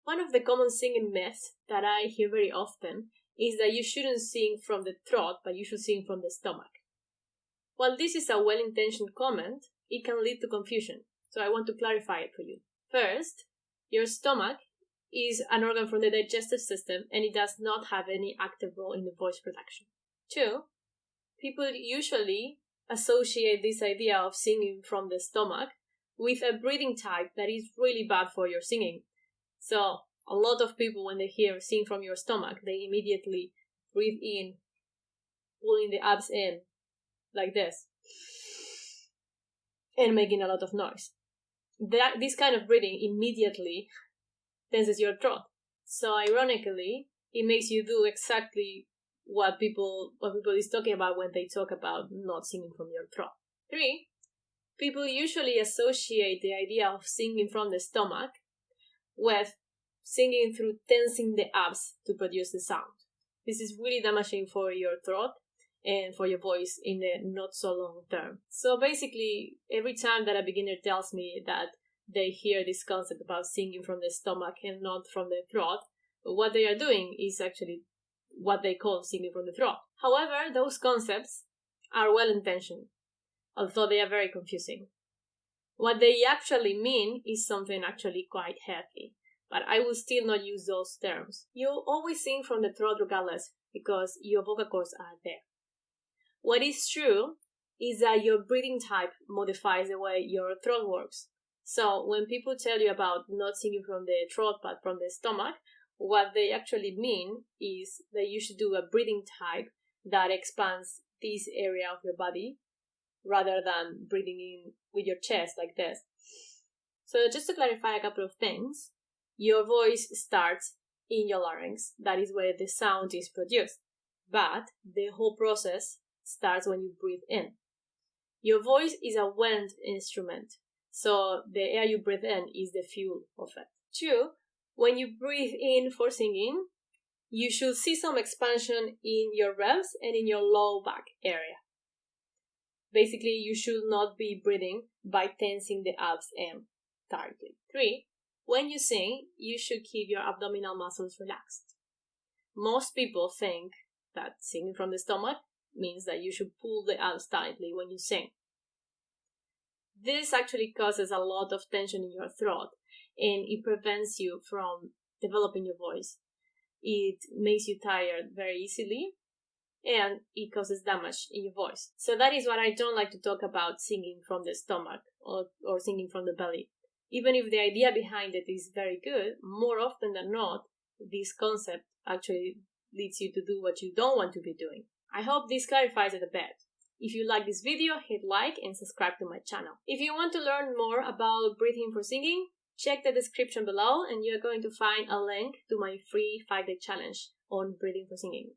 One of the common singing myths that I hear very often is that you shouldn't sing from the throat, but you should sing from the stomach. While this is a well-intentioned comment, it can lead to confusion, so I want to clarify it for you. First, your stomach is an organ from the digestive system and it does not have any active role in the voice production. Two, people usually associate this idea of singing from the stomach with a breathing type that is really bad for your singing. So a lot of people, when they hear sing from your stomach, they immediately breathe in, pulling the abs in like this and making a lot of noise. This kind of breathing immediately tenses your throat. So ironically, it makes you do exactly what people is talking about when they talk about not singing from your throat. 3, people usually associate the idea of singing from the stomach with singing through tensing the abs to produce the sound. This is really damaging for your throat and for your voice in the not so long term. So basically, every time that a beginner tells me that they hear this concept about singing from the stomach and not from the throat, what they are doing is actually what they call singing from the throat. However, those concepts are well-intentioned, although they are very confusing. What they actually mean is something actually quite healthy, but I will still not use those terms. You always sing from the throat regardless, because your vocal cords are there. What is true is that your breathing type modifies the way your throat works. So when people tell you about not singing from the throat but from the stomach, what they actually mean is that you should do a breathing type that expands this area of your body rather than breathing in with your chest like this. So just to clarify a couple of things, your voice starts in your larynx. That is where the sound is produced. But the whole process starts when you breathe in. Your voice is a wind instrument, so the air you breathe in is the fuel of it. 2, when you breathe in for singing, you should see some expansion in your ribs and in your low back area. Basically, you should not be breathing by tensing the abs in tightly. 3, when you sing, you should keep your abdominal muscles relaxed. Most people think that singing from the stomach means that you should pull the abs tightly when you sing. This actually causes a lot of tension in your throat, and it prevents you from developing your voice. It makes you tired very easily, and it causes damage in your voice. So that is what I don't like to talk about singing from the stomach or singing from the belly. Even if the idea behind it is very good, more often than not, this concept actually leads you to do what you don't want to be doing. I hope this clarifies it a bit. If you like this video, hit like and subscribe to my channel. If you want to learn more about breathing for singing, check the description below and you're going to find a link to my free 5-day challenge on breathing for singing.